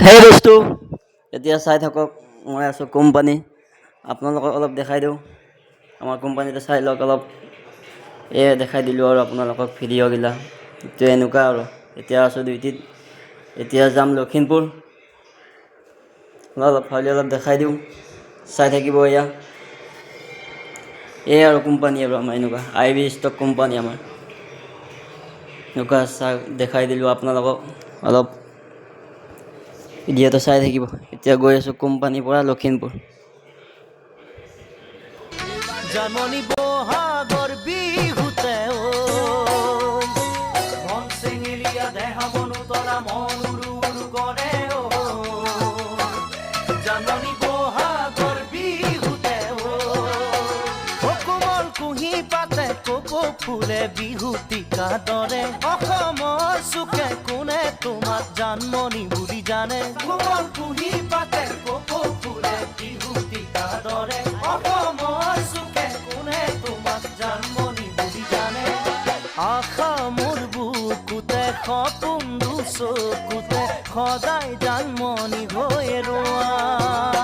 সেই বস্তু এতিয়া চাই থাকক, মই আছোঁ কোম্পানী, আপোনালোকক অলপ দেখাই দিওঁ। আমাৰ কোম্পানীতে চাই লওক অলপ, দেখাই দিলোঁ আৰু আপোনালোকক ভিডিঅ'গিলা। এতিয়া এনেকুৱা আৰু এতিয়া আছোঁ ডিউটিত, এতিয়া যাম লখিমপুৰ। অলপ দেখাই দিওঁ, চাই থাকিব। আৰু কোম্পানী আৰু আমাৰ এনেকুৱা IB ষ্টক কোম্পানী আমাৰ এনেকুৱা দেখাই দিলোঁ আপোনালোকক অলপ। ভিডিঅ'টো চাই থাকিব। এতিয়া গৈ আছোঁ কোম্পানীৰ পৰা লখিমপুৰ। জাননী বহাগৰ বিহুতে মন চেঙেলীয়া দেহা মনো তৰা মন উৰু উৰু কৰে জাননী বহাগৰ বিহুতে কোমল কুঁহি পাতে কপৌ ফুলে বিহুতিকা দৰে অসমৰ চুকে কোনে তোমাক জানমণি বুলি জানে কোমল কুঁহি পাতে কপৌ ফুলে বিহুতিকা দৰে অসমৰ চুকে কোনে তোমাক জানমণি বুলি জানে আশা মোৰ বুকুতে সপোন চকুতে সদায় জানমণি হৈ ৰোৱা